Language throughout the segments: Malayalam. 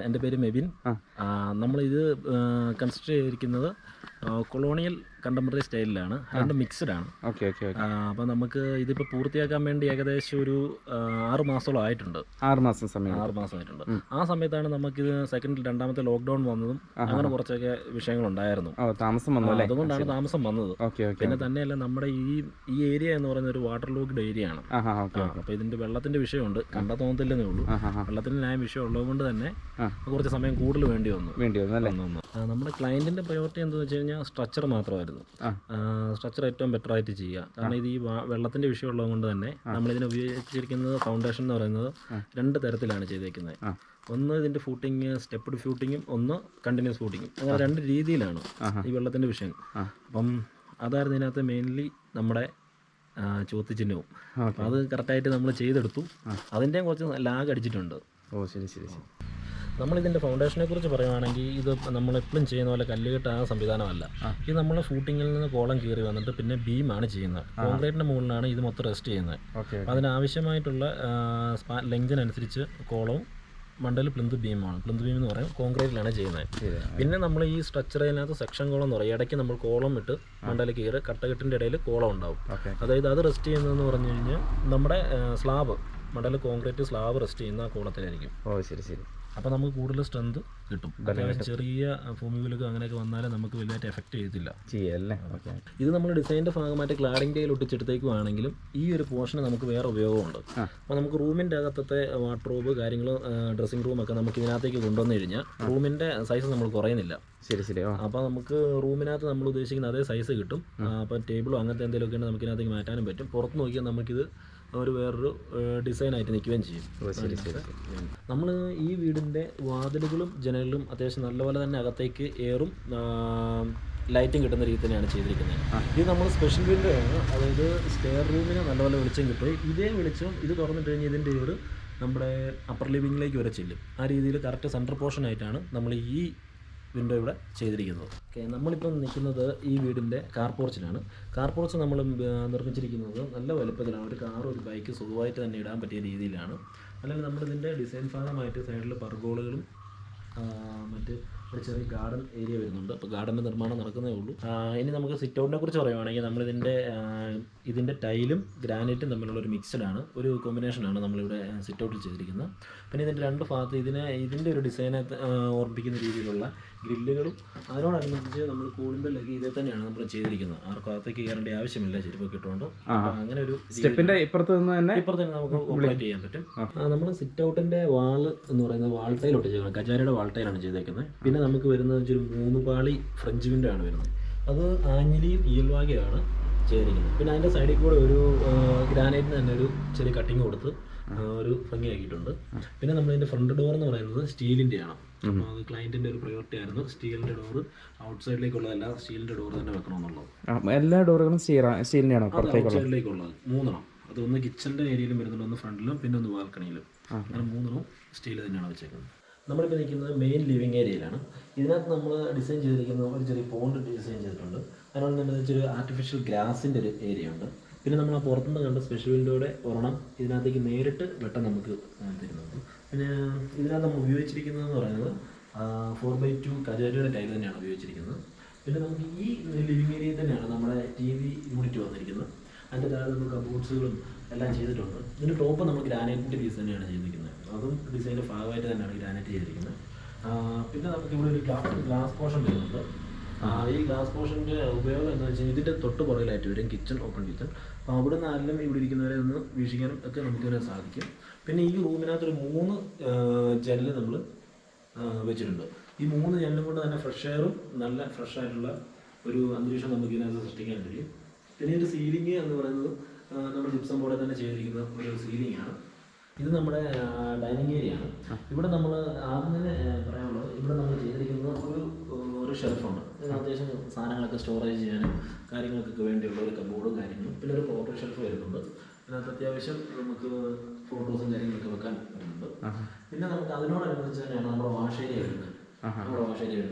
എൻ്റെ പേര് മെബിൻ. നമ്മളിത് കൺസ്ട്രക്ട് ചെയ്തിരിക്കുന്നത് കൊളോണിയൽ കണ്ടംപററി സ്റ്റൈലിലാണ്. രണ്ട് മിക്സ്ഡ് ആണ്. അപ്പോൾ നമുക്ക് ഇതിപ്പോൾ പൂർത്തിയാക്കാൻ വേണ്ടി ഏകദേശം ഒരു 6 മാസത്തോളം ആയിട്ടുണ്ട്. 6 മാസമായിട്ടുണ്ട്. ആ സമയത്താണ് നമുക്കിത് രണ്ടാമത്തെ ലോക്ക്ഡൗൺ വന്നതും അങ്ങനെ കുറച്ചൊക്കെ വിഷയങ്ങളുണ്ടായിരുന്നു. അതുകൊണ്ടാണ് താമസം വന്നത്. പിന്നെ തന്നെയല്ല നമ്മുടെ ഈ ഏരിയ എന്ന് പറയുന്ന ഒരു വാട്ടർ ലോക്ക്ഡ് ഏരിയ ആണ്. അപ്പോൾ ഇതിന്റെ വെള്ളത്തിന്റെ വിഷയമുണ്ട്, കണ്ട തോന്നത്തില്ലെന്നേ ഉള്ളൂ. വെള്ളത്തിന് ന്യായം വിഷയം ഉള്ളതുകൊണ്ട് തന്നെ കുറച്ച് സമയം കൂടുതൽ വേണ്ടി വന്നു. നമ്മുടെ ക്ലയന്റിന്റെ പ്രയോറിറ്റി എന്താണെന്ന് വെച്ച് കഴിഞ്ഞാൽ സ്ട്രക്ചർ മാത്രമായിരുന്നു. സ്ട്രക്ചർ ഏറ്റവും ബെറ്റർ ആയിട്ട് ചെയ്യുക. കാരണം ഇത് ഈ വെള്ളത്തിന്റെ വിഷയം ഉള്ളതുകൊണ്ട് തന്നെ നമ്മളിതിനെ ഉപയോഗിച്ചിരിക്കുന്നത് ഫൗണ്ടേഷൻ എന്ന് പറയുന്നത് 2 തരത്തിലാണ് ചെയ്തേക്കുന്നത്. ഒന്ന് ഇതിന്റെ ഫൂട്ടിങ് സ്റ്റെപ്പ്ഡ് ഫൂട്ടിങ്ങും ഒന്ന് കണ്ടിന്യൂസ് ഫൂട്ടിങ്ങും. അങ്ങനെ 2 രീതിയിലാണ് ഈ വെള്ളത്തിന്റെ വിഷയം. അപ്പം അതായിരുന്നു ഇതിനകത്ത് മെയിൻലി നമ്മുടെ ചോദ്യചിഹ്നവും. അപ്പം അത് കറക്റ്റായിട്ട് നമ്മൾ ചെയ്തെടുത്തു. അതിൻ്റെയും കുറച്ച് ലാഗ് അടിച്ചിട്ടുണ്ട്. നമ്മളിതിൻ്റെ ഫൗണ്ടേഷനെ കുറിച്ച് പറയുകയാണെങ്കിൽ ഇത് നമ്മളെപ്പോഴും ചെയ്യുന്ന പോലെ കല്ലുകെട്ട് സംവിധാനമല്ല. ഇത് നമ്മൾ ഫൂട്ടിങ്ങിൽ നിന്ന് കോളം കീറി വന്നിട്ട് പിന്നെ ബീമാണ് ചെയ്യുന്നത്. കോൺക്രീറ്റിൻ്റെ മുകളിലാണ് ഇത് മൊത്തം റെസ്റ്റ് ചെയ്യുന്നത്. അപ്പോൾ അതിനാവശ്യമായിട്ടുള്ള ലെങ്തിനനുസരിച്ച് കോളവും മണ്ടൽ പ്ലിന്ത് ബീമാണ്. പ്ലിന്ത് ബീം എന്ന് പറയും, കോൺക്രീറ്റിലാണ് ചെയ്യുന്നത്. പിന്നെ നമ്മൾ ഈ സ്ട്രക്ചറിനകത്ത് സെക്ഷൻ കോളം എന്ന് പറയും. ഇടയ്ക്ക് നമ്മൾ കോളം ഇട്ട് മണ്ടൽ കീറി കട്ടകെട്ടിൻ്റെ ഇടയിൽ കോളം ഉണ്ടാവും. അതായത് അത് റെസ്റ്റ് ചെയ്യുന്നതെന്ന് പറഞ്ഞു കഴിഞ്ഞാൽ നമ്മുടെ slab Mandal concrete slab rest ചെയ്യുന്ന ആ കോളത്തിലായിരിക്കും. അപ്പോൾ നമുക്ക് കൂടുതൽ സ്ട്രെങ്ത് കിട്ടും. ചെറിയ ഭൂമിയിലൊക്കെ അങ്ങനെയൊക്കെ വന്നാലും നമുക്ക് വലിയതായിട്ട് എഫക്റ്റ് ചെയ്യത്തില്ല. ഇത് നമ്മൾ ഡിസൈനിൻ്റെ ഭാഗമായിട്ട് ക്ലാഡിംഗ് ടൈൽ ഒട്ടിച്ചെടുത്തേക്കുവാണെങ്കിലും ഈ ഒരു പോർഷന് നമുക്ക് വേറെ ഉപയോഗമുണ്ട്. അപ്പോൾ നമുക്ക് റൂമിൻ്റെ അകത്തത്തെ വാർഡ്രോബ് കാര്യങ്ങൾ ഡ്രസ്സിംഗ് റൂമൊക്കെ നമുക്ക് ഇതിനകത്തേക്ക് കൊണ്ടുവന്നു കഴിഞ്ഞാൽ റൂമിൻ്റെ സൈസ് നമ്മൾ കുറയുന്നില്ല. അപ്പോൾ നമുക്ക് റൂമിനകത്ത് നമ്മൾ ഉദ്ദേശിക്കുന്ന അതേ സൈസ് കിട്ടും. അപ്പോൾ ടേബിളോ അങ്ങനത്തെ എന്തെങ്കിലുമൊക്കെ നമുക്ക് ഇതിനകത്തേക്ക് മാറ്റാനും പറ്റും. പുറത്ത് നോക്കിയാൽ നമുക്കിത് വേറൊരു ഡിസൈനായിട്ട് നിൽക്കുകയും ചെയ്യും. നമ്മൾ ഈ വീടിൻ്റെ വാതിലുകളും ജനലുകളും അത്യാവശ്യം നല്ലപോലെ തന്നെ അകത്തേക്ക് എയറും ലൈറ്റും കിട്ടുന്ന രീതി തന്നെയാണ് ചെയ്തിരിക്കുന്നത്. ഇത് നമ്മൾ സ്പെഷ്യൽ വിൻഡോ ആണ്. അതായത് സ്റ്റെയർ റൂമിന് നല്ലപോലെ വെളിച്ചം കിട്ടും. ഇതേ വെളിച്ചം ഇത് തുറന്നിട്ട് കഴിഞ്ഞാൽ ഇതിൻ്റെ എയർ നമ്മുടെ അപ്പർ ലിവിങ്ങിലേക്ക് വരെ ചെല്ലും. ആ രീതിയിൽ കറക്റ്റ് സെൻറ്റർ പോർഷനായിട്ടാണ് നമ്മൾ ഈ വിൻഡോ ഇവിടെ ചെയ്തിരിക്കുന്നത്. നമ്മളിപ്പം നിൽക്കുന്നത് ഈ വീടിൻ്റെ കാർ പോർച്ചിലാണ്. കാർ പോർച്ച് നമ്മൾ നിർമ്മിച്ചിരിക്കുന്നത് നല്ല വലുപ്പത്തിലാണ്. ഒരു കാർ ഒരു ബൈക്ക് സുഖമായിട്ട് തന്നെ ഇടാൻ പറ്റിയ രീതിയിലാണ്. അല്ലെങ്കിൽ നമ്മളിതിൻ്റെ ഡിസൈൻ ഭാഗമായിട്ട് സൈഡിൽ പർഗോളുകളും മറ്റ് ഒരു ചെറിയ ഗാർഡൻ ഏരിയ വരുന്നുണ്ട്. അപ്പോൾ ഗാർഡൻ്റെ നിർമ്മാണം നടക്കുന്നേ ഉള്ളൂ. ഇനി നമുക്ക് സിറ്റ് ഔട്ടിനെ കുറിച്ച് പറയുവാണെങ്കിൽ ഇതിൻ്റെ ടൈലും ഗ്രാനൈറ്റും തമ്മിലുള്ള ഒരു മിക്സഡാണ്, ഒരു കോമ്പിനേഷനാണ് നമ്മളിവിടെ സിറ്റ് ഔട്ടിൽ ചെയ്തിരിക്കുന്നത്. പിന്നെ ഇതിൻ്റെ 2 ഭാഗത്ത് ഇതിൻ്റെ ഒരു ഡിസൈനെ ഓർമ്മിപ്പിക്കുന്ന രീതിയിലുള്ള ഗ്രില്ലുകളും അതിനോടനുബന്ധിച്ച് നമ്മൾ കൂളിംബിലൊക്കെ ഇതേ തന്നെയാണ് നമ്മൾ ചെയ്തിരിക്കുന്നത്. ആർക്കും അകത്തേക്ക് കയറേണ്ട ആവശ്യമില്ല ചെരുപ്പൊക്കെ ഇട്ടുകൊണ്ട്. അങ്ങനെ ഒരു സ്റ്റെപ്പിൻ്റെ ഇപ്പുറത്ത് തന്നെ നമുക്ക് ഓപ്പറേറ്റ് ചെയ്യാൻ പറ്റും. നമ്മൾ സിറ്റ് ഔട്ടിൻ്റെ വാള് എന്ന് പറയുന്നത് വാൾ ടൈൽ ഒട്ടിച്ചേക്കുന്നത് കജാരയുടെ വാൾ ടൈലാണ് ചെയ്തേക്കുന്നത്. പിന്നെ നമുക്ക് വരുന്നത് ഒരു 3 പാളി ഫ്രഞ്ച് വിൻഡോ ആണ് വരുന്നത്. അത് ആഞ്ഞിലിയും ഈൽവാഗയാണ് ചെയ്തിരിക്കുന്നത്. പിന്നെ അതിൻ്റെ സൈഡിൽ കൂടെ ഒരു ഗ്രാനൈറ്റിന് തന്നെ ഒരു ചെറിയ കട്ടിങ് കൊടുത്ത് ഒരു ഭംഗിയാക്കിയിട്ടുണ്ട്. പിന്നെ നമ്മളിതിൻ്റെ ഫ്രണ്ട് ഡോർ എന്ന് പറയുന്നത് സ്റ്റീലിൻ്റെയാണ്. അപ്പോൾ അത് ക്ലയൻറ്റിൻ്റെ ഒരു പ്രയോറിറ്റി ആയിരുന്നു. സ്റ്റീലിൻ്റെ ഡോറ് ഔട്ട് സൈഡിലേക്കുള്ളതല്ല, സ്റ്റീലിൻ്റെ ഡോർ തന്നെ വെക്കണമെന്നുള്ളത്. എല്ലാ ഡോറുകളും സ്റ്റീലിൻ്റെയാണോ? ഔട്ട് സൈഡിലേക്കുള്ളത് 3 അത് ഒന്ന് കിച്ചണിൻ്റെ ഏരിയയിലും വരുന്നുണ്ട്, ഒന്ന് ഫ്രണ്ടിലും പിന്നെ ഒന്ന് ബാൽക്കണിയിലും. അങ്ങനെ 3 സ്റ്റീൽ തന്നെയാണ് വെച്ചേക്കുന്നത്. നമ്മളിപ്പോൾ നിൽക്കുന്നത് മെയിൻ ലിവിങ് ഏരിയയിലാണ്. ഇതിനകത്ത് നമ്മൾ ഡിസൈൻ ചെയ്തിരിക്കുന്ന ഒരു ചെറിയ പോണ്ട് ഡിസൈൻ ചെയ്തിട്ടുണ്ട്. അതിനോടനുബന്ധിച്ച് ഒരു ആർട്ടിഫിഷ്യൽ ഗ്രാസിൻ്റെ ഒരു ഏരിയ ഉണ്ട്. പിന്നെ നമ്മൾ ആ പുറത്തുനിന്ന് കണ്ട സ്പെഷ്യൽ വിൻഡോയുടെ ഒരെണ്ണം ഇതിനകത്തേക്ക് നേരിട്ട് വെട്ടം നമുക്ക് തരുന്നുണ്ട്. പിന്നെ ഇതിനകത്ത് നമ്മൾ ഉപയോഗിച്ചിരിക്കുന്നതെന്ന് പറയുന്നത് 4x2 കജാരയുടെ ടൈൽ തന്നെയാണ് ഉപയോഗിച്ചിരിക്കുന്നത്. പിന്നെ നമുക്ക് ഈ ലിവിങ് ഏരിയയിൽ തന്നെയാണ് നമ്മുടെ TV യൂണിറ്റ് വന്നിരിക്കുന്നത്. അതിൻ്റെ താഴെ നമ്മൾ കബോർഡ്സുകളും എല്ലാം ചെയ്തിട്ടുണ്ട്. ഇതിൻ്റെ ടോപ്പ് നമ്മൾ ഗ്രാനൈറ്റിൻ്റെ പീസ് തന്നെയാണ് ചെയ്തിരിക്കുന്നത്. അതും ഡിസൈനിൻ്റെ ഭാഗമായിട്ട് തന്നെയാണ് ഗ്രാനൈറ്റ് ചെയ്തിരിക്കുന്നത്. പിന്നെ നമുക്കിവിടെ ഒരു ഗ്ലാസ് പോർഷൻ വരുന്നുണ്ട്. ഈ ഗ്ലാസ് പോർഷൻ്റെ ഉപയോഗം എന്താണെന്ന് വെച്ചാൽ ഇതിൻ്റെ തൊട്ട് പുറകിലായിട്ട് വരും കിച്ചൺ, ഓപ്പൺ കിച്ചൺ. അപ്പോൾ അവിടെ നിന്ന് ആരെങ്കിലും ഇവിടെ ഇരിക്കുന്നവരെ ഒന്ന് വീക്ഷിക്കാനും ഒക്കെ നമുക്കിതിനെ സാധിക്കും. പിന്നെ ഈ റൂമിനകത്തൊരു 3 ജനൽ നമ്മൾ വെച്ചിട്ടുണ്ട്. ഈ 3 ജനലും കൊണ്ട് തന്നെ ഫ്രഷ് എയറും നല്ല ഫ്രഷ് ആയിട്ടുള്ള ഒരു അന്തരീക്ഷം നമുക്ക് ഇതിനകത്ത് സൃഷ്ടിക്കാൻ കഴിയും. പിന്നെ ഇതിൻ്റെ സീലിംഗ് എന്ന് പറയുന്നത് നമ്മൾ ജിപ്സം ബോർഡിൽ തന്നെ ചെയ്തിരിക്കുന്ന ഒരു സീലിംഗ് ആണ്. ഇത് നമ്മുടെ ഡൈനിങ് ഏരിയ ആണ്. ഇവിടെ നമ്മൾ ആദ്യം തന്നെ പറയാനുള്ളത്, ഇവിടെ നമ്മൾ ചെയ്തിരിക്കുന്നത് ഒരു ഷെൽഫുണ്ട്. ഇതിന് അത്യാവശ്യം സാധനങ്ങളൊക്കെ സ്റ്റോറേജ് ചെയ്യാനും കാര്യങ്ങൾക്കൊക്കെ വേണ്ടിയുള്ള ഒരു കബോർഡും കാര്യങ്ങളും. പിന്നെ ഒരു ഫോട്ടോ ഷെൽഫ് വരുന്നുണ്ട്. അതിനകത്ത് അത്യാവശ്യം നമുക്ക് ഫോട്ടോസും കാര്യങ്ങളൊക്കെ വെക്കാൻ പറ്റുന്നുണ്ട്. പിന്നെ നമുക്ക് അതിനോടനുബന്ധിച്ച് തന്നെയാണ് നമ്മുടെ വാഷ് ഏരിയ വരുന്നത്.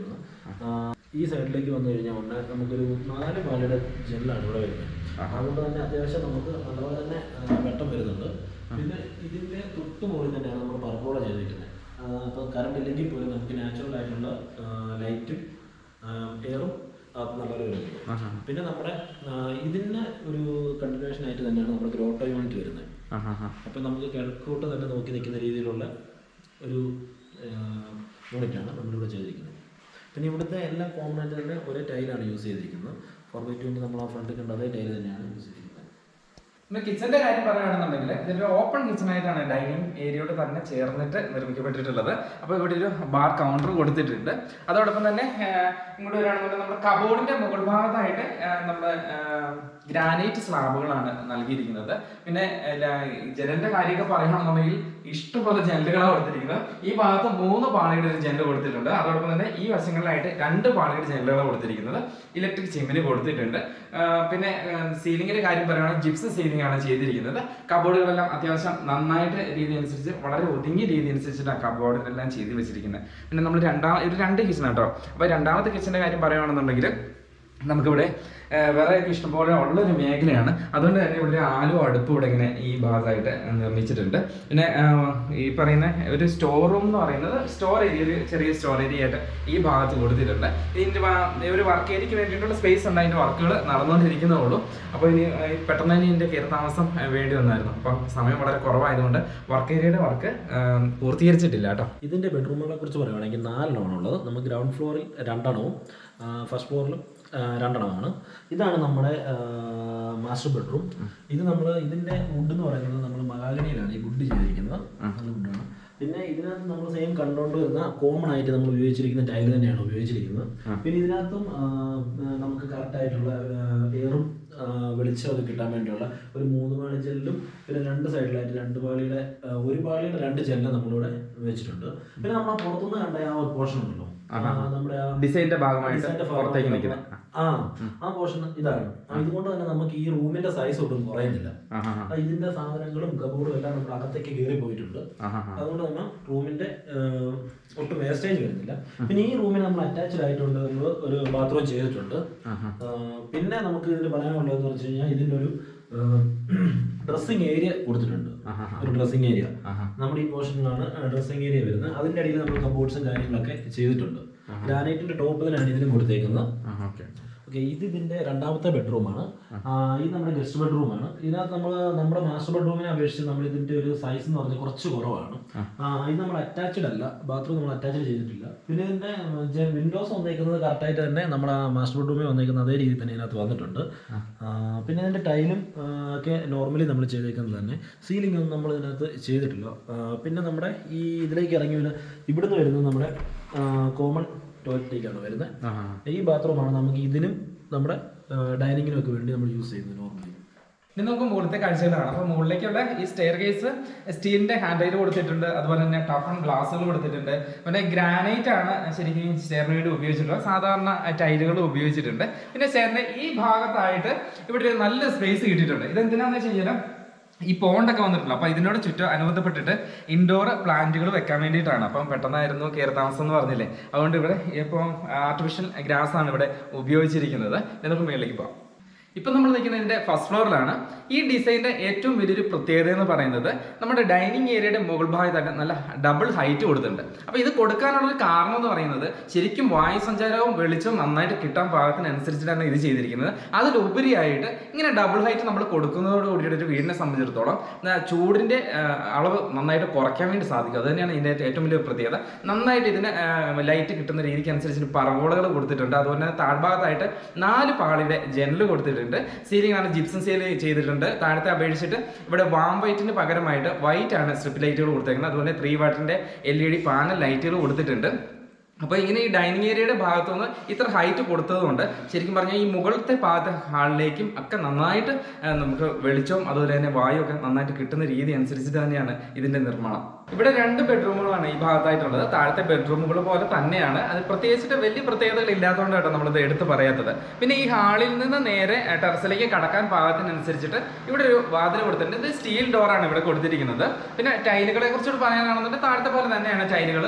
ഈ സൈഡിലേക്ക് വന്നു കഴിഞ്ഞാൽ നമുക്കൊരു 4 പാളിയുടെ ജനലാണ് ഇവിടെ വരുന്നത്. അതുകൊണ്ട് തന്നെ അത്യാവശ്യം നമുക്ക് നല്ലപോലെ തന്നെ വെട്ടം വരുന്നുണ്ട്. പിന്നെ ഇതിൻ്റെ തൊട്ട് മുകളിൽ തന്നെയാണ് നമ്മൾ പർഗോള ചെയ്തിരിക്കുന്നത്. അപ്പോൾ കറണ്ട് ഇല്ലെങ്കിൽ പോലും നമുക്ക് നാച്ചുറൽ ആയിട്ടുള്ള ലൈറ്റും എയറും നല്ലൊരു വരുന്നത്. പിന്നെ നമ്മുടെ ഇതിന് ഒരു കണ്ടിന്യൂഷൻ ആയിട്ട് തന്നെയാണ് നമ്മുടെ ഗ്രോട്ടോ യൂണിറ്റ് വരുന്നത്. അപ്പോൾ നമുക്ക് കിഴക്കോട്ട് തന്നെ നോക്കി നിൽക്കുന്ന രീതിയിലുള്ള ഒരു യൂണിറ്റാണ് നമ്മളിവിടെ ചെയ്തിരിക്കുന്നത്. പിന്നെ ഇവിടുത്തെ എല്ലാ കോമ്പണൻറ്റ് തന്നെ ഒരേ ടൈലാണ് യൂസ് ചെയ്തിരിക്കുന്നത്. 4x20 നമ്മൾ ആ ഫ്രണ്ട് കണ്ട അതേ ടൈൽ തന്നെയാണ് യൂസ് ചെയ്തിരിക്കുന്നത്. പിന്നെ കിച്ചന്റെ കാര്യം പറയുകയാണെന്നുണ്ടെങ്കിൽ ഇതൊരു ഓപ്പൺ കിച്ചൺ ആയിട്ടാണ് ഡൈനിങ് ഏരിയയോട് തന്നെ ചേർന്നിട്ട് നിർമ്മിക്കപ്പെട്ടിട്ടുള്ളത്. അപ്പോൾ ഇവിടെ ഒരു ബാർ കൗണ്ടർ കൊടുത്തിട്ടുണ്ട്. അതോടൊപ്പം തന്നെ ഇങ്ങോട്ട് വരികയാണെന്നുണ്ടെങ്കിൽ നമ്മുടെ കബോർഡിന്റെ മുകൾ ഭാഗത്തായിട്ട് നമ്മുടെ ഗ്രാനൈറ്റ് സ്ലാബുകളാണ് നൽകിയിരിക്കുന്നത്. പിന്നെ ജനലിന്റെ കാര്യമൊക്കെ പറയുകയാണെന്നുണ്ടെങ്കിൽ ഇഷ്ടംപോലെ ജനലുകളാണ് കൊടുത്തിരിക്കുന്നത്. ഈ ഭാഗത്ത് 3 പാളിയുടെ ഒരു ജനൽ കൊടുത്തിട്ടുണ്ട്. അതോടൊപ്പം തന്നെ ഈ വശങ്ങളിലായിട്ട് 2 പാളിയുടെ ജനലുകളാണ് കൊടുത്തിരിക്കുന്നത്. ഇലക്ട്രിക് ചിമ്മിനി കൊടുത്തിട്ടുണ്ട്. പിന്നെ സീലിംഗിന്റെ കാര്യം പറയുകയാണെങ്കിൽ ജിപ്സം സീലിംഗ് ആണ് ചെയ്തിരിക്കുന്നത്. കബോർഡുകളെല്ലാം അത്യാവശ്യം നന്നായിട്ട് രീതി അനുസരിച്ച് വളരെ ഒതുങ്ങിയ രീതി അനുസരിച്ചിട്ടാണ് കബോർഡിനെല്ലാം ചെയ്ത് വെച്ചിരിക്കുന്നത്. പിന്നെ നമ്മൾ 2 കിച്ചൺ കേട്ടോ. അപ്പോൾ രണ്ടാമത്തെ കിച്ചന്റെ കാര്യം പറയുകയാണെന്നുണ്ടെങ്കിൽ നമുക്കിവിടെ വിറകൊക്കെ ഇഷ്ടംപോലെ ഉള്ളൊരു മേഖലയാണ്. അതുകൊണ്ട് തന്നെ ഇവിടെ ആലോ അടുപ്പ് ഇവിടെ ഇങ്ങനെ ഈ ഭാഗത്തായിട്ട് നിർമ്മിച്ചിട്ടുണ്ട്. പിന്നെ ഈ പറയുന്ന ഒരു സ്റ്റോർ റൂം എന്ന് പറയുന്നത് സ്റ്റോർ ഏരിയ, ഒരു ചെറിയ സ്റ്റോർ ഏരിയ ആയിട്ട് ഈ ഭാഗത്ത് കൊടുത്തിട്ടുണ്ട്. ഇതിൻ്റെ ഒരു വർക്ക് ഏരിയയ്ക്ക് വേണ്ടിയിട്ടുള്ള സ്പേസ് ഉണ്ട്. അതിൻ്റെ വർക്കുകൾ നടന്നുകൊണ്ടിരിക്കുന്നേ ഉള്ളൂ. അപ്പോൾ ഇനി പെട്ടെന്ന് തന്നെ ഇതിൻ്റെ കയറി താമസം വേണ്ടി വന്നായിരുന്നു. അപ്പം സമയം വളരെ കുറവായതുകൊണ്ട് വർക്ക് ഏരിയയുടെ വർക്ക് പൂർത്തീകരിച്ചിട്ടില്ല കേട്ടോ. ഇതിൻ്റെ ബെഡ്റൂമുകളെ കുറിച്ച് പറയുകയാണെങ്കിൽ 4 എണ്ണമാണുള്ളത്. നമുക്ക് ഗ്രൗണ്ട് ഫ്ലോറിൽ 2 എണ്ണവും ഫസ്റ്റ് ഫ്ലോറിലും 2 എണ്ണമാണ്. ഇതാണ് നമ്മുടെ മാസ്റ്റർ ബെഡ്റൂം. ഇത് നമ്മൾ ഇതിൻ്റെ വുഡ് എന്ന് പറയുന്നത് നമ്മൾ മഹാഗണിയിലാണ് ഈ വുഡ് ചെയ്തിരിക്കുന്നത്. നല്ല വുഡാണ്. പിന്നെ ഇതിനകത്ത് നമ്മൾ സെയിം കണ്ടുകൊണ്ട് വരുന്ന കോമൺ ആയിട്ട് നമ്മൾ ഉപയോഗിച്ചിരിക്കുന്ന ടൈൽ തന്നെയാണ് ഉപയോഗിച്ചിരിക്കുന്നത്. പിന്നെ ഇതിനകത്തും നമുക്ക് കറക്റ്റായിട്ടുള്ള എയറും വെളിച്ചമൊക്കെ കിട്ടാൻ വേണ്ടിയുള്ള ഒരു 3 പാളി ജെല്ലും പിന്നെ 2 സൈഡിലായിട്ട് 2 പാളിയുടെ 1 പാളിയുടെ 2 ജെല്ലും നമ്മളിവിടെ വെച്ചിട്ടുണ്ട്. പിന്നെ നമ്മൾ പുറത്തുനിന്ന് കണ്ട ആ ഒരു പോർഷൻ ഉണ്ടല്ലോ, നമ്മുടെ ഡിസൈനിന്റെ ഭാഗമായിട്ട് പുറത്തേക്ക് നിൽക്കുന്നത് ആ പോർഷൻ ഇതാണ്. ഇതുകൊണ്ട് തന്നെ നമുക്ക് ഈ റൂമിന്റെ സൈസ് ഒട്ടും കുറയുന്നില്ല. ഇതിന്റെ സാധനങ്ങളും കബോർഡും എല്ലാം നമ്മുടെ അകത്തേക്ക് കയറി പോയിട്ടുണ്ട്. അതുകൊണ്ട് തന്നെ റൂമിന്റെ ഒട്ടും വേസ്റ്റേജ് വരുന്നില്ല. പിന്നെ ഈ റൂമിന് നമ്മൾ അറ്റാച്ച്ഡ് ആയിട്ടുണ്ട് നമ്മൾ ഒരു ബാത്റൂം ചെയ്തിട്ടുണ്ട്. പിന്നെ നമുക്ക് ഇതിന് പറയാനുള്ളതെന്ന് വെച്ച് കഴിഞ്ഞാൽ ഇതിൻ്റെ ഒരു ഡ്രസ്സിംഗ് ഏരിയ കൊടുത്തിട്ടുണ്ട്. ഒരു ഡ്രസ്സിംഗ് ഏരിയ നമ്മുടെ ഈ പോർഷനിലാണ് ഡ്രസ്സിംഗ് ഏരിയ വരുന്നത്. അതിൻ്റെ അടിയിൽ നമ്മൾ കബോർഡ്സും കാര്യങ്ങളൊക്കെ ചെയ്തിട്ടുണ്ട്. ഗ്രാനൈറ്റിന്റെ ടോപ്പിലാണ് ഇതിനും കൊടുത്തേക്കുന്നത്. ഓക്കെ, ഇത് ഇതിന്റെ 2ാമത്തെ ബെഡ്റൂമാണ്. ഇത് നമ്മുടെ ഗസ്റ്റ് ബെഡ്റൂമാണ്. ഇതിനകത്ത് നമ്മുടെ മാസ്റ്റർ ബെഡ്റൂമിനെ അപേക്ഷിച്ച് നമ്മൾ ഇതിന്റെ ഒരു സൈസ് എന്ന് പറഞ്ഞാൽ കുറച്ച് കുറവാണ്. ഇത് നമ്മൾ അറ്റാച്ച്ഡ് അല്ല, ബാത്റൂം നമ്മൾ അറ്റാച്ച് ചെയ്തിട്ടില്ല. പിന്നെ ഇതിന്റെ വിൻഡോസ് വന്നേക്കുന്നത് കറക്റ്റായിട്ട് തന്നെ നമ്മുടെ മാസ്റ്റർ ബെഡ്റൂമിൽ വന്നേക്കുന്ന അതേ രീതിയിൽ തന്നെ ഇതിനകത്ത് വന്നിട്ടുണ്ട്. പിന്നെ ഇതിന്റെ ടൈലും ഒക്കെ നോർമലി നമ്മൾ ചെയ്തേക്കുന്നത് തന്നെ. സീലിംഗ് ഒന്നും നമ്മൾ ഇതിനകത്ത് ചെയ്തിട്ടില്ല. പിന്നെ നമ്മുടെ ഈ ഇതിലേക്ക് ഇറങ്ങി ഇവിടുന്ന് വരുന്നത് നമ്മുടെ കോമൺ ടോയ്ലറ്റിലേക്കാണ് വരുന്നത്. ഈ ബാത്റൂമാണ് നമുക്ക് ഇതിനും നമ്മുടെ ഡൈനിങ്ങിനും ഒക്കെ വേണ്ടി നമ്മൾ യൂസ് ചെയ്യുന്നത് നോർമലി. ഇനി നമുക്ക് മുകളിലത്തെ കാഴ്ചകളാണ്. അപ്പോൾ മുകളിലേക്കുള്ള ഈ സ്റ്റെയർ കേസ് സ്റ്റീലിന്റെ ഹാൻഡ് റെയിൽ കൊടുത്തിട്ടുണ്ട്. അതുപോലെ തന്നെ ടഫൺ ഗ്ലാസുകൾ കൊടുത്തിട്ടുണ്ട്. പിന്നെ ഗ്രാനൈറ്റ് ആണ് ശരിക്കും സ്റ്റെയറിന് വേണ്ടി ഉപയോഗിച്ചിട്ടുള്ളത്. സാധാരണ ടൈലുകൾ ഉപയോഗിച്ചിട്ടുണ്ട്. പിന്നെ സ്റ്റെയറിന്റെ ഈ ഭാഗത്തായിട്ട് ഇവിടെ ഒരു നല്ല സ്പേസ് കിട്ടിയിട്ടുണ്ട്. ഇതെന്തിനാന്ന് വെച്ച് കഴിഞ്ഞാൽ ഈ പോണ്ടൊക്കെ വന്നിട്ടുണ്ട്. അപ്പോൾ ഇതിനോട് ചുറ്റും അനുബന്ധപ്പെട്ടിട്ട് ഇൻഡോർ പ്ലാന്റുകൾ വെക്കാൻ വേണ്ടിയിട്ടാണ്. അപ്പം പെട്ടെന്നായിരുന്നു കയറി താമസം എന്ന് പറഞ്ഞില്ലേ, അതുകൊണ്ട് ഇവിടെ ഇപ്പം ആർട്ടിഫിഷ്യൽ ഗ്രാസ് ആണ് ഇവിടെ ഉപയോഗിച്ചിരിക്കുന്നത്. നമുക്ക് മുകളിലേക്ക് പോകാം. ഇപ്പം നമ്മൾ നിൽക്കുന്നതിൻ്റെ ഫസ്റ്റ് ഫ്ലോറിലാണ്. ഈ ഡിസൈനിൻ്റെ ഏറ്റവും വലിയൊരു പ്രത്യേകത എന്ന് പറയുന്നത് നമ്മുടെ ഡൈനിങ് ഏരിയയുടെ മുകൾ ഭാഗത്തായിട്ട് നല്ല ഡബിൾ ഹൈറ്റ് കൊടുത്തിട്ടുണ്ട്. അപ്പോൾ ഇത് കൊടുക്കാനുള്ളൊരു കാരണം എന്ന് പറയുന്നത് ശരിക്കും വായു സഞ്ചാരവും വെളിച്ചവും നന്നായിട്ട് കിട്ടാൻ പാകത്തിനനുസരിച്ചിട്ടാണ് ഇത് ചെയ്തിരിക്കുന്നത്. അതിലുപരിയായിട്ട് ഇങ്ങനെ ഡബിൾ ഹൈറ്റ് നമ്മൾ കൊടുക്കുന്നതോട് കൂടിയിട്ട് ഒരു വീടിനെ സംബന്ധിച്ചിടത്തോളം ചൂടിൻ്റെ അളവ് നന്നായിട്ട് കുറയ്ക്കാൻ വേണ്ടി സാധിക്കും. അത് തന്നെയാണ് ഇതിൻ്റെ ഏറ്റവും വലിയ പ്രത്യേകത. നന്നായിട്ട് ഇതിന് ലൈറ്റ് കിട്ടുന്ന രീതിക്ക് അനുസരിച്ച് പറവോളകൾ കൊടുത്തിട്ടുണ്ട്. അതുപോലെ തന്നെ താഴ്ഭാഗത്തായിട്ട് 4 പാളിയുടെ ജനൽ കൊടുത്തിട്ടുണ്ട്. സീലിംഗ് ആണ് ജിപ്സം സീൽ ചെയ്തിട്ടുണ്ട്. താഴത്തെ അപേക്ഷിച്ചിട്ട് ഇവിടെ വാം വൈറ്റിന് പകരമായിട്ട് വൈറ്റ് ആണ് സ്ട്രിപ്പ് ലൈറ്റുകൾ കൊടുത്തേക്കുന്നത്. അതുപോലെ 3 വാട്ടിന്റെ LED പാനൽ ലൈറ്റുകൾ കൊടുത്തിട്ടുണ്ട്. അപ്പോൾ ഇങ്ങനെ ഈ ഡൈനിങ് ഏരിയയുടെ ഭാഗത്തുനിന്ന് ഇത്ര ഹൈറ്റ് കൊടുത്തതുകൊണ്ട് ശരിക്കും പറഞ്ഞാൽ ഈ മുകളിലത്തെ ഭാഗത്തെ ഹാളിലേക്കും ഒക്കെ നന്നായിട്ട് നമുക്ക് വെളിച്ചവും അതുപോലെ തന്നെ വായു ഒക്കെ നന്നായിട്ട് കിട്ടുന്ന രീതി അനുസരിച്ചിട്ട് തന്നെയാണ് ഇതിന്റെ നിർമ്മാണം. ഇവിടെ 2 ബെഡ്റൂമുകളാണ് ഈ ഭാഗത്തായിട്ടുള്ളത്. താഴത്തെ ബെഡ്റൂമുകൾ പോലെ തന്നെയാണ്. അത് പ്രത്യേകിച്ചിട്ട് വലിയ പ്രത്യേകതകൾ ഇല്ലാത്തതുകൊണ്ടാണ് നമ്മളിത് എടുത്ത് പറയാത്തത്. പിന്നെ ഈ ഹാളിൽ നിന്ന് നേരെ ടെറസിലേക്ക് കടക്കാൻ പാകത്തിനനുസരിച്ചിട്ട് ഇവിടെ ഒരു വാതിൽ കൊടുത്തിട്ടുണ്ട്. ഇത് സ്റ്റീൽ ഡോറാണ് ഇവിടെ കൊടുത്തിരിക്കുന്നത്. പിന്നെ ടൈലുകളെ കുറിച്ചോട് പറയാനാണെന്നുണ്ടെങ്കിൽ താഴത്തെ പോലെ തന്നെയാണ് ടൈലുകൾ.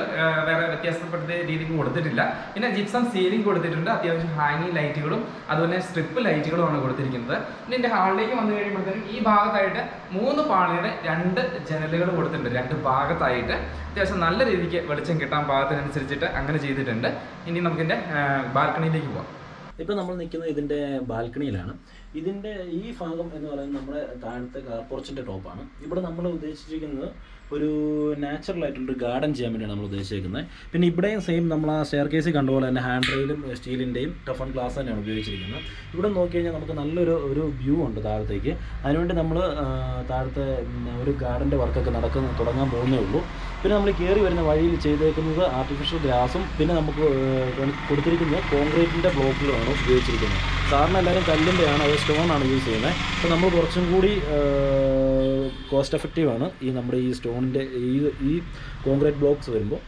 വേറെ വ്യത്യാസപ്പെടുത്തിയ രീതിക്ക് കൊടുത്തിട്ടില്ല. പിന്നെ ജിപ്സം സീലിംഗ് കൊടുത്തിട്ടുണ്ട്, അത്യാവശ്യം ഹാങ്ങിങ് ലൈറ്റുകളും അതുപോലെ സ്ട്രിപ്പ് ലൈറ്റുകളുമാണ് കൊടുത്തിരിക്കുന്നത്. പിന്നെ ഇതിൻ്റെ ഹാളിലേക്ക് വന്നു കഴിയുമ്പോഴത്തേക്കും ഈ ഭാഗത്തായിട്ട് 3 പാളിയുടെ 2 ജനലുകൾ കൊടുത്തിട്ടുണ്ട്. 2 ഭാഗത്തായിട്ട് അത്യാവശ്യം നല്ല രീതിക്ക് വെളിച്ചം കിട്ടാൻ പാകത്തിനനുസരിച്ചിട്ട് അങ്ങനെ ചെയ്തിട്ടുണ്ട്. ഇനി നമുക്കിതിൻ്റെ ബാൽക്കണിയിലേക്ക് പോകാം. ഇപ്പോൾ നമ്മൾ നിൽക്കുന്നത് ഇതിൻ്റെ ബാൽക്കണിയിലാണ്. ഇതിൻ്റെ ഈ ഭാഗം എന്ന് പറയുന്നത് നമ്മുടെ താഴത്തെ കാർ പോർച്ചിൻ്റെ ടോപ്പാണ്. ഇവിടെ നമ്മൾ ഉദ്ദേശിച്ചിരിക്കുന്നത് ഒരു നാച്ചുറൽ ആയിട്ടുള്ളൊരു ഗാർഡൻ ചെയ്യാൻ വേണ്ടിയാണ് നമ്മൾ ഉദ്ദേശിക്കുന്നത്. പിന്നെ ഇവിടെയും സെയിം നമ്മൾ ആ സ്റ്റെയർ കേസിൽ കണ്ടുപോലെ തന്നെ ഹാൻഡ് റെയിലും സ്റ്റീലിൻ്റെയും ടഫ് ആൻഡ് ഗ്ലാസ് തന്നെയാണ് ഉപയോഗിച്ചിരിക്കുന്നത്. ഇവിടെ നോക്കി കഴിഞ്ഞാൽ നമുക്ക് നല്ലൊരു വ്യൂ ഉണ്ട് താഴത്തേക്ക്. അതിനുവേണ്ടി നമ്മൾ താഴത്തെ ഒരു ഗാർഡൻ്റെ വർക്കൊക്കെ തുടങ്ങാൻ പോകുന്നേ ഉള്ളൂ. പിന്നെ നമ്മൾ കയറി വരുന്ന വഴിയിൽ ചെയ്തേക്കുന്നത് ആർട്ടിഫിഷ്യൽ ഗ്രാസും പിന്നെ നമുക്ക് കൊടുത്തിരിക്കുന്നത് കോൺക്രീറ്റിൻ്റെ ബ്ലോക്കുകളാണ് ഉപയോഗിച്ചിരിക്കുന്നത്. സാറിന് എല്ലാവരും കല്ലിൻ്റെയാണ്, അത് സ്റ്റോണാണ് യൂസ് ചെയ്യുന്നത്. അപ്പോൾ നമ്മൾ കുറച്ചും കൂടി കോസ്റ്റ് എഫക്റ്റീവാണ് ഈ നമ്മുടെ ഈ സ്റ്റോണിൻ്റെ ഈ കോൺക്രീറ്റ് ബ്ലോക്സ് വരുമ്പോൾ.